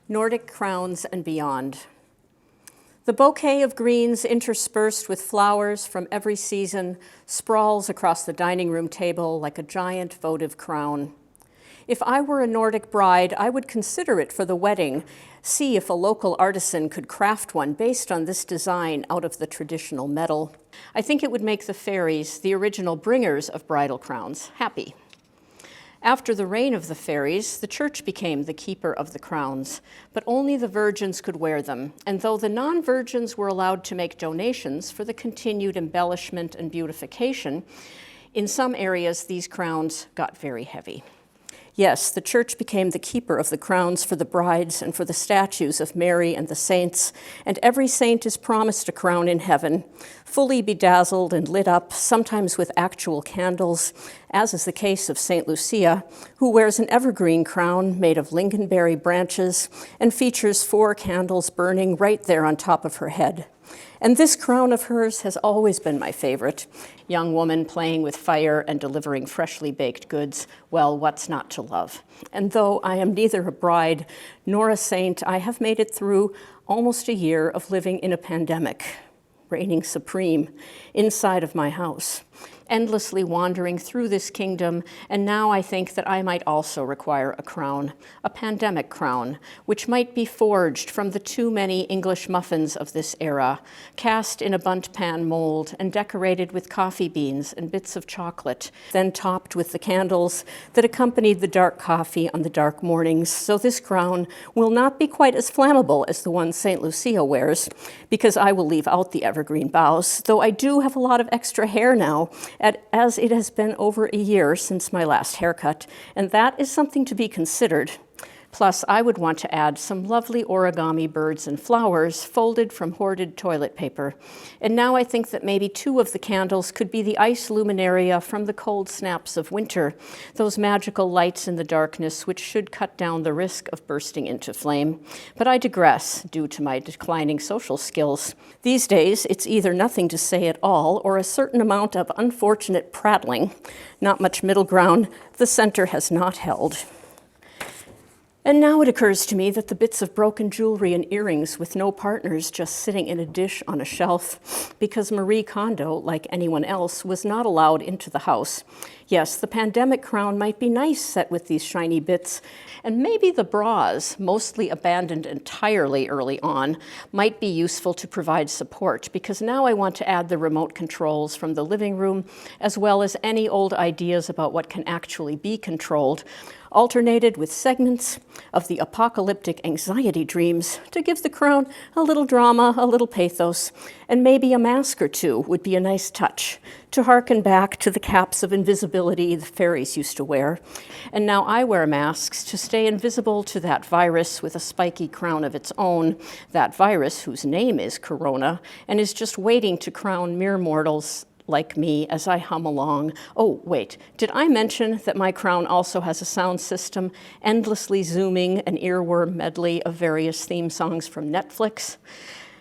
Nordic crowns and beyond. The bouquet of greens interspersed with flowers from every season sprawls across the dining room table like a giant votive crown. If I were a Nordic bride, I would consider it for the wedding, see if a local artisan could craft one based on this design out of the traditional metal. I think it would make the fairies, the original bringers of bridal crowns, happy. After the reign of the fairies, the church became the keeper of the crowns, but only the virgins could wear them, and though the non-virgins were allowed to make donations for the continued embellishment and beautification, in some areas these crowns got very heavy. Yes, the church became the keeper of the crowns for the brides and for the statues of Mary and the saints, and every saint is promised a crown in heaven, fully bedazzled and lit up, sometimes with actual candles, as is the case of St. Lucia, who wears an evergreen crown made of lingonberry branches and features 4 candles burning right there on top of her head. And this crown of hers has always been my favorite. Young woman playing with fire and delivering freshly baked goods. Well, what's not to love? And though I am neither a bride nor a saint, I have made it through almost a year of living in a pandemic, reigning supreme inside of my house, endlessly wandering through this kingdom, and now I think that I might also require a crown, a pandemic crown, which might be forged from the too many English muffins of this era, cast in a bundt pan mold and decorated with coffee beans and bits of chocolate, then topped with the candles that accompanied the dark coffee on the dark mornings. So this crown will not be quite as flammable as the one St. Lucia wears, because I will leave out the evergreen boughs, though I do have a lot of extra hair now, as it has been over a year since my last haircut, and that is something to be considered. Plus, I would want to add some lovely origami birds and flowers folded from hoarded toilet paper. And now I think that maybe 2 of the candles could be the ice luminaria from the cold snaps of winter, those magical lights in the darkness which should cut down the risk of bursting into flame. But I digress due to my declining social skills. These days, it's either nothing to say at all or a certain amount of unfortunate prattling. Not much middle ground the center has not held. And now it occurs to me that the bits of broken jewelry and earrings with no partners just sitting in a dish on a shelf, because Marie Kondo, like anyone else, was not allowed into the house. Yes, the pandemic crown might be nice set with these shiny bits, and maybe the bras, mostly abandoned entirely early on, might be useful to provide support, because now I want to add the remote controls from the living room, as well as any old ideas about what can actually be controlled, alternated with segments of the apocalyptic anxiety dreams to give the crown a little drama, a little pathos, and maybe a mask or 2 would be a nice touch to harken back to the caps of invisibility the fairies used to wear. And now I wear masks to stay invisible to that virus with a spiky crown of its own, that virus whose name is Corona and is just waiting to crown mere mortals like me as I hum along. Oh, wait, did I mention that my crown also has a sound system, endlessly zooming an earworm medley of various theme songs from Netflix?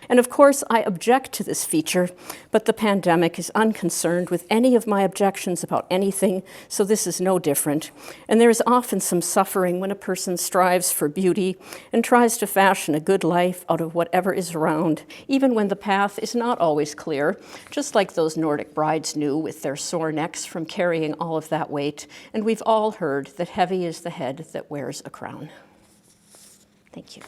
And of course, I object to this feature, but the pandemic is unconcerned with any of my objections about anything, so this is no different. And there is often some suffering when a person strives for beauty and tries to fashion a good life out of whatever is around, even when the path is not always clear, just like those Nordic brides knew with their sore necks from carrying all of that weight. And we've all heard that heavy is the head that wears a crown. Thank you.